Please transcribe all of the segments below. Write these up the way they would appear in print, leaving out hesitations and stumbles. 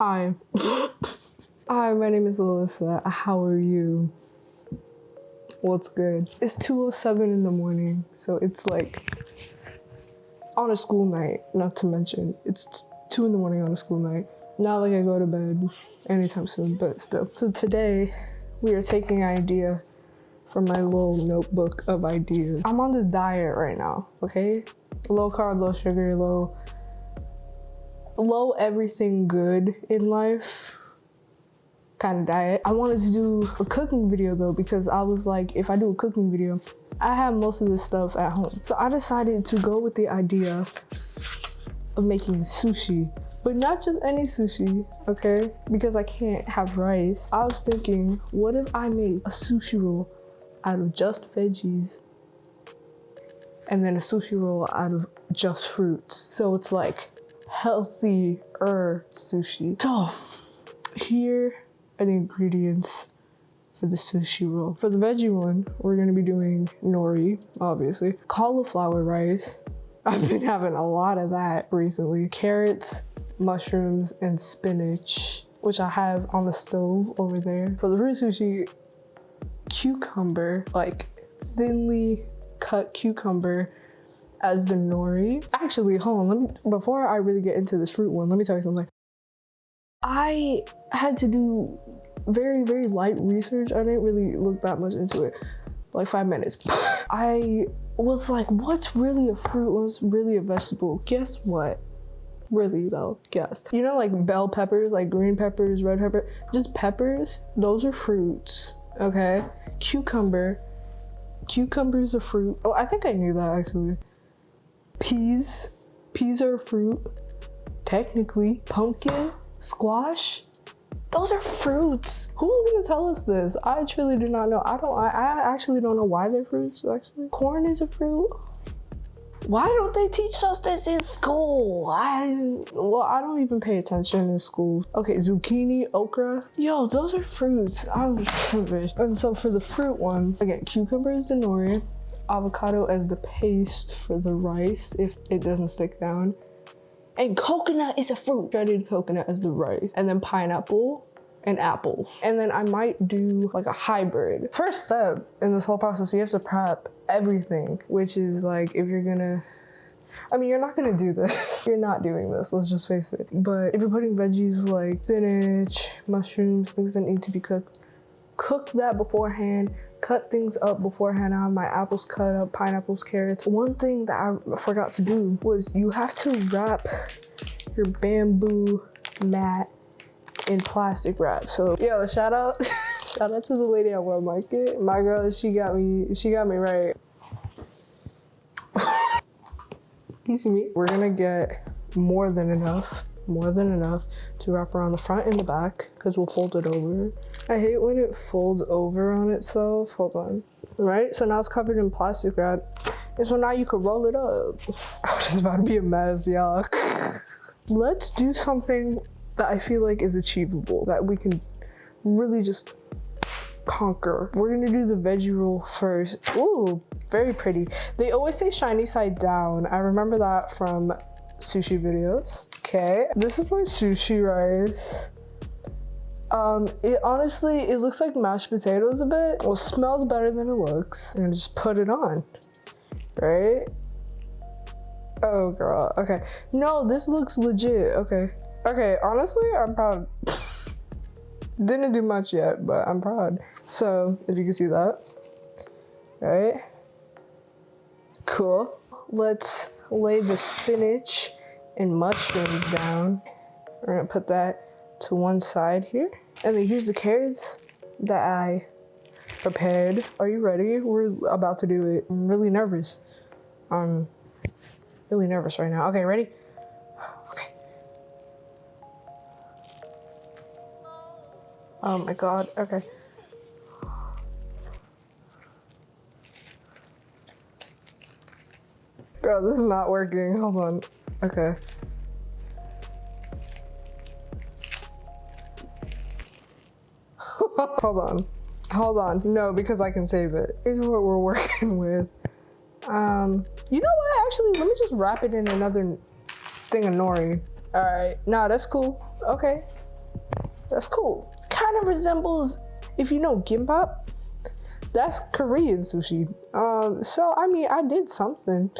Hi. Hi, my name is Alyssa. How are you? What's good? It's 2:07 in the morning, so it's like on a school night, not to mention. It's 2 in the morning on a school night. Not like I go to bed anytime soon, but still. So today, we are taking an idea from my little notebook of ideas. I'm on this diet right now, okay? Low carb, low sugar, low everything good in life kind of diet. I wanted to do a cooking video though, because I was like, if I do a cooking video, I have most of this stuff at home. So I decided to go with the idea of making sushi, but not just any sushi, okay? Because I can't have rice. I was thinking, what if I made a sushi roll out of just veggies and then a sushi roll out of just fruits? So it's like healthier sushi. So here are the ingredients for the sushi roll. For the veggie one, we're gonna be doing nori, obviously. Cauliflower rice. I've been having a lot of that recently. Carrots, mushrooms, and spinach, which I have on the stove over there. For the fruit sushi, cucumber, like thinly cut cucumber as the nori. Actually, hold on, before I really get into this fruit one, let me tell you something. I had to do very, very light research. I didn't really look that much into it, like 5 minutes. I was like, what's really a fruit? What's really a vegetable? Guess what? Really though, guess. You know, like bell peppers, like green peppers, red pepper, just peppers, those are fruits, okay? Cucumber's a fruit. Oh, I think I knew that actually. Peas are a fruit, technically. Pumpkin, squash, those are fruits. Who's gonna tell us this? I truly do not know. I actually don't know why they're fruits, actually. Corn is a fruit. Why don't they teach us this in school? I don't even pay attention in school. Okay, zucchini, okra. Yo, those are fruits. I'm rubbish. And so for the fruit one, again, cucumber is the nori, avocado as the paste for the rice if it doesn't stick down, and coconut is a fruit. Shredded coconut as the rice, and then pineapple and apples. And then I might do like a hybrid. First step in this whole process, you have to prep everything, which is like, if you're gonna, I mean, you're not gonna do this. You're not doing this, let's just face it. But if you're putting veggies like spinach, mushrooms, things that need to be cooked, cook that beforehand. Cut things up beforehand. I have my apples cut up, pineapples, carrots. One thing that I forgot to do was you have to wrap your bamboo mat in plastic wrap. So yo, shout out to the lady at World Market. My girl, she got me right. You see me? We're gonna get more than enough to wrap around the front and the back, because we'll fold it over. I hate when it folds over on itself. Hold on. Right, so now it's covered in plastic wrap, and so now you can roll it up. Oh, this is about to be a mess, y'all. Let's do something that I feel like is achievable, that we can really just conquer. We're gonna do the veggie roll first. Ooh, very pretty. They always say shiny side down. I remember that from sushi videos. Okay, this is my sushi rice. It honestly, it looks like mashed potatoes a bit. Well, it smells better than it looks. And just put it on, right? Oh girl, okay. No, this looks legit, okay. Okay, honestly, I'm proud. Didn't do much yet, but I'm proud. So, if you can see that, right? Cool. Let's lay the spinach and mushrooms down. We're gonna put that to one side here. And then here's the carrots that I prepared. Are you ready? We're about to do it. I'm really nervous. I'm really nervous right now. Okay, ready? Okay. Oh my God, okay. Girl, this is not working. Hold on. Okay. Hold on. No, because I can save it. Here's what we're working with. You know what? Actually, let me just wrap it in another thing of nori. All right. Nah, that's cool. Okay. That's cool. Kind of resembles, if you know gimbap, that's Korean sushi. So I mean, I did something.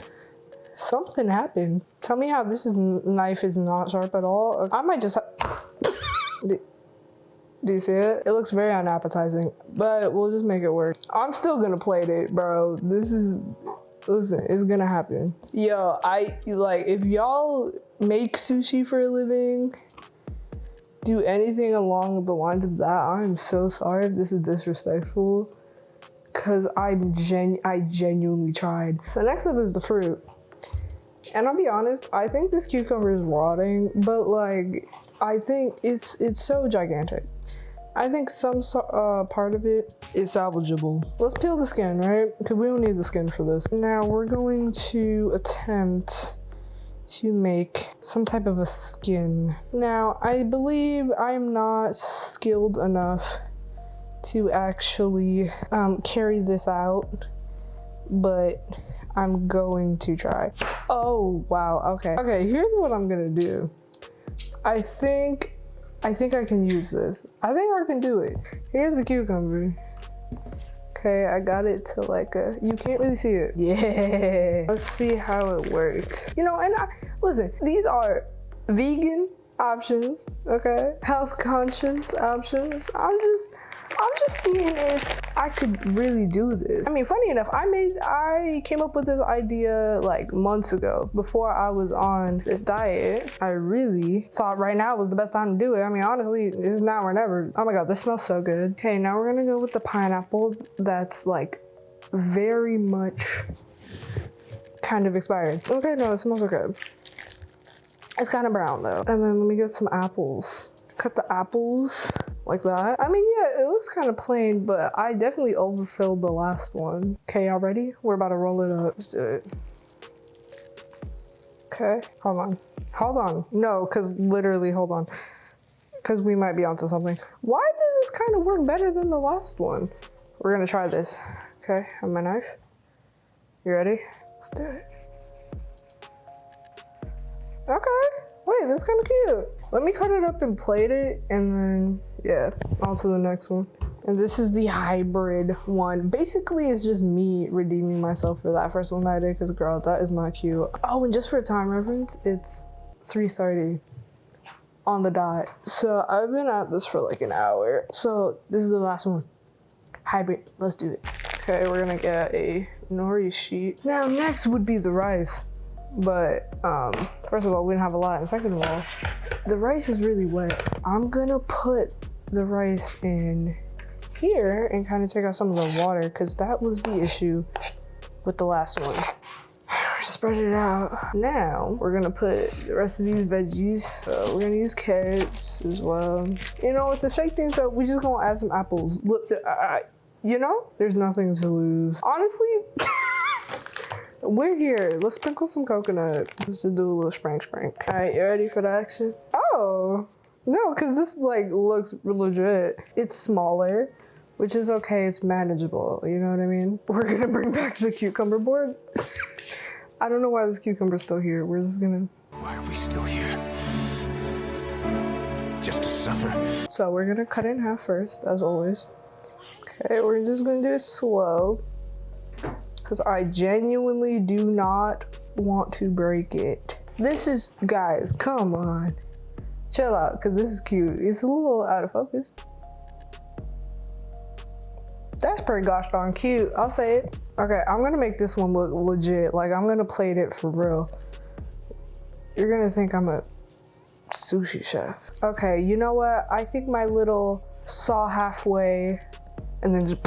Something happened. Tell me how this knife is not sharp at all. I might just do you see it? It looks very unappetizing, but we'll just make it work. I'm still gonna plate it, bro. Listen, it's gonna happen. Yo, if y'all make sushi for a living, do anything along the lines of that, I'm so sorry if this is disrespectful, cause I genuinely tried. So next up is the fruit. And I'll be honest, I think this cucumber is rotting, but like, I think it's so gigantic. I think some part of it is salvageable. Let's peel the skin, right? Because we don't need the skin for this. Now we're going to attempt to make some type of a skin. Now, I believe I'm not skilled enough to actually carry this out, but I'm going to try. Oh, wow, okay. Okay, here's what I'm gonna do. I think I can use this. I think I can do it. Here's the cucumber. Okay, I got it to like you can't really see it. Yeah. Let's see how it works. You know, and listen, these are vegan options, okay? Health conscious options. I'm just seeing if I could really do this. I mean, funny enough, I came up with this idea like months ago before I was on this diet. I really thought right now was the best time to do it. I mean, honestly, it's now or never. Oh my God, this smells so good. Okay, now we're gonna go with the pineapple that's like very much kind of expired. Okay, no, it smells okay. It's kind of brown though. And then let me get some apples. Cut the apples like that. I mean, yeah, it looks kind of plain, but I definitely overfilled the last one. Okay, y'all ready? We're about to roll it up. Let's do it. Okay, hold on. No, cause literally, hold on. Cause we might be onto something. Why did this kind of work better than the last one? We're gonna try this. Okay, I have my knife. You ready? Let's do it. Okay, wait, this is kind of cute. Let me cut it up and plate it, and then, yeah, on to the next one. And this is the hybrid one. Basically, it's just me redeeming myself for that first one that I did, because girl, that is not cute. Oh, and just for time reference, it's 3:30 on the dot. So I've been at this for like an hour. So this is the last one. Hybrid, let's do it. Okay, we're gonna get a nori sheet. Now, next would be the rice. But first of all, we didn't have a lot, and second of all, the rice is really wet. I'm gonna put the rice in here and kind of take out some of the water, because that was the issue with the last one. Spread it out. Now we're gonna put the rest of these veggies. So we're gonna use carrots as well. You know, it's a shake thing, so we just gonna add some apples. Look, you know, there's nothing to lose. Honestly, we're here. Let's sprinkle some coconut. Let's just do a little sprank. All right, you ready for the action? Oh, no, because this like looks legit. It's smaller, which is okay. It's manageable. You know what I mean? We're gonna bring back the cucumber board. I don't know why this cucumber's still here. We're just gonna... Why are we still here? Just to suffer? So we're gonna cut it in half first, as always. Okay, we're just gonna do it slow, because I genuinely do not want to break it. This is, guys, come on. Chill out, because this is cute. It's a little out of focus. That's pretty gosh darn cute, I'll say it. Okay, I'm gonna make this one look legit. Like, I'm gonna plate it for real. You're gonna think I'm a sushi chef. Okay, you know what? I think my little saw halfway and then just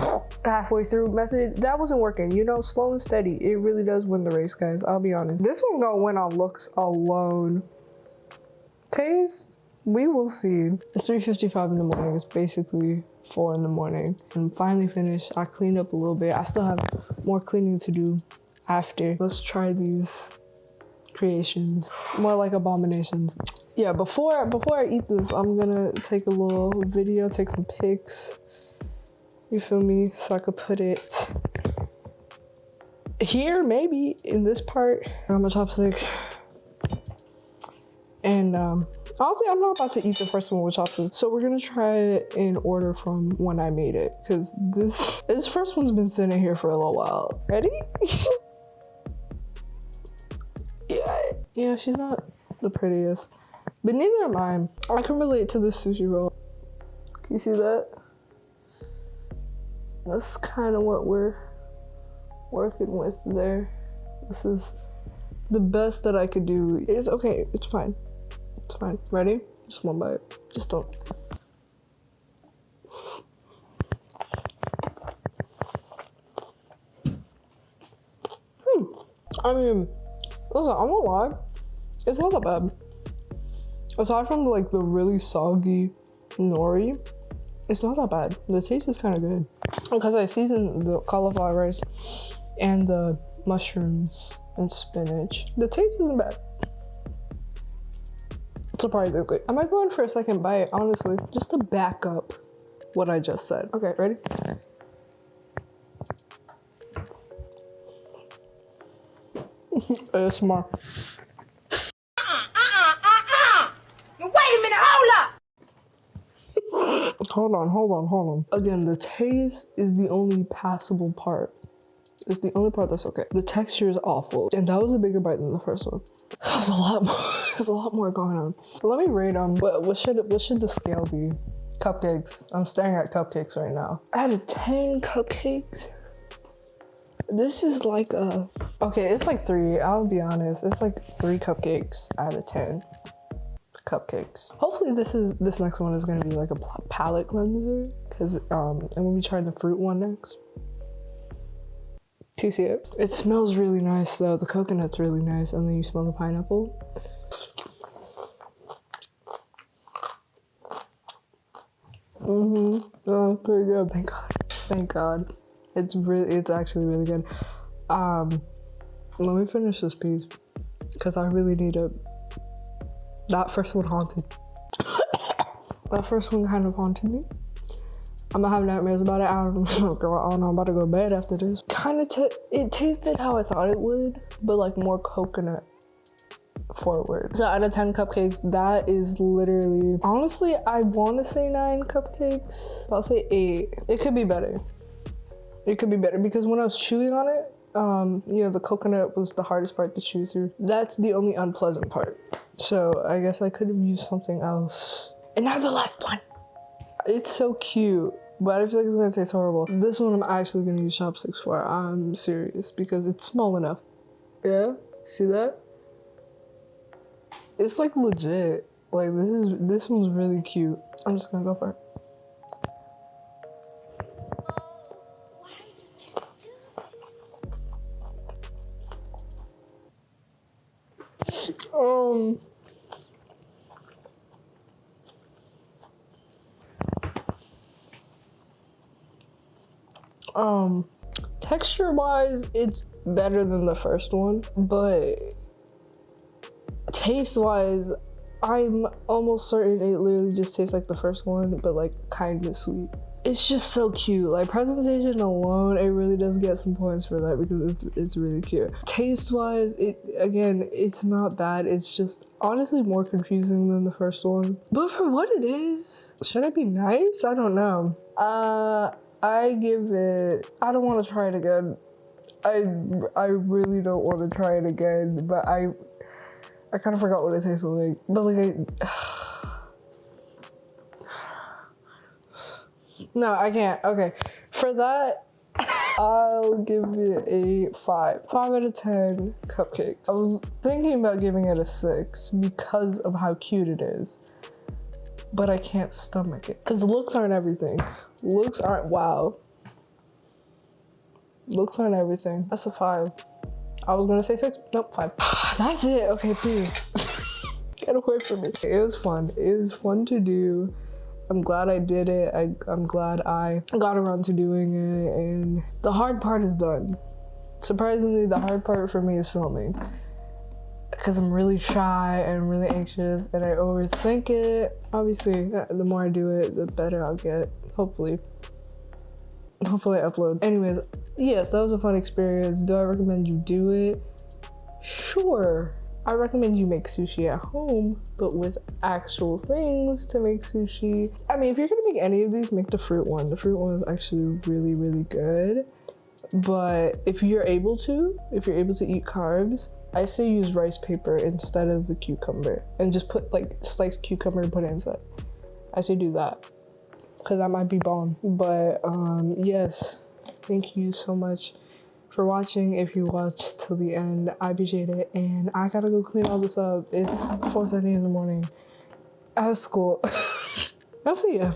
halfway through method, that wasn't working. You know, slow and steady, it really does win the race, guys. I'll be honest. This one's gonna win on looks alone. Taste, we will see. It's 3:55 in the morning. It's basically 4 in the morning. I'm finally finished. I cleaned up a little bit. I still have more cleaning to do after. Let's try these creations. More like abominations. Yeah, before I eat this, I'm gonna take a little video, take some pics. You feel me? So I could put it here, maybe in this part. I got my chopsticks. And Honestly, I'm not about to eat the first one with chopsticks. So we're gonna try it in order from when I made it. Cause this first one's been sitting here for a little while. Ready? Yeah, she's not the prettiest. But neither am I. I can relate to this sushi roll. Can you see that? That's kind of what we're working with there. This is the best that I could do. It's okay, it's fine. It's fine. Ready? Just one bite. Just don't. I mean, listen, I'm not lie. It's not that bad. Aside from like the really soggy nori, it's not that bad. The taste is kind of good. Because I seasoned the cauliflower rice and the mushrooms and spinach. The taste isn't bad. Surprisingly. I might go in for a second bite, honestly, just to back up what I just said. Okay, ready? ASMR. Wait a minute, hold up! Hold on. Again, the taste is the only passable part. It's the only part that's okay. The texture is awful. And that was a bigger bite than the first one. That was a lot more. There's a lot more going on. Let me rate them. What should the scale be? Cupcakes. I'm staring at cupcakes right now. Out of 10 cupcakes, this is like a... Okay, it's like 3. I'll be honest. It's like 3 cupcakes out of 10. Cupcakes. Hopefully this next one is gonna be like a palate cleanser, because and when we try the fruit one next. Do you see it? It smells really nice though. The coconut's really nice, and then you smell the pineapple. Oh, pretty good. Thank God. It's actually really good. Let me finish this piece because I really need it. That first one haunted. That first one kind of haunted me. I'm gonna have nightmares about it. I don't know, girl. I don't know. I'm about to go to bed after this. It tasted how I thought it would, but like more coconut forward. So out of 10 cupcakes, that is literally, honestly, I want to say 9 cupcakes. I'll say 8. It could be better. It could be better because when I was chewing on it, you know, the coconut was the hardest part to chew through. That's the only unpleasant part. So I guess I could have used something else. And now the last one. It's so cute, but I feel like it's gonna taste horrible. This one I'm actually gonna use chopsticks for. I'm serious because it's small enough. Yeah, see that? It's like legit. Like this one's really cute. I'm just gonna go for it. Texture wise, it's better than the first one, but taste wise, I'm almost certain it literally just tastes like the first one, but like kind of sweet. It's just so cute. Like presentation alone, it really does get some points for that because it's really cute. Taste wise, it's not bad. It's just honestly more confusing than the first one. But for what it is, should I be nice? I don't know. I give it, I don't want to try it again. I really don't want to try it again, but I kind of forgot what it tasted like. But like, no, I can't. Okay, for that, I'll give it a 5. 5 out of 10 cupcakes. I was thinking about giving it a 6 because of how cute it is, but I can't stomach it because looks aren't everything. Looks aren't wow. Looks aren't everything. That's a 5. I was gonna say 6. Nope, 5. That's it. Okay, please. Get away from me. It was fun. It was fun to do. I'm glad I did it. I'm glad I got around to doing it, and the hard part is done. Surprisingly, the hard part for me is filming because I'm really shy and really anxious and I overthink it. Obviously, the more I do it, the better I'll get. Hopefully I upload. Anyways, yes, that was a fun experience. Do I recommend you do it? Sure. I recommend you make sushi at home, but with actual things to make sushi. I mean, if you're gonna make any of these, make the fruit one. The fruit one is actually really, really good. But if you're able to eat carbs, I say use rice paper instead of the cucumber, and just put like sliced cucumber and put it inside. I say do that, because that might be bomb. But yes, thank you so much for watching. If you watched till the end, I appreciate it, and I gotta go clean all this up. It's 4:30 in the morning. I have school. I'll see ya.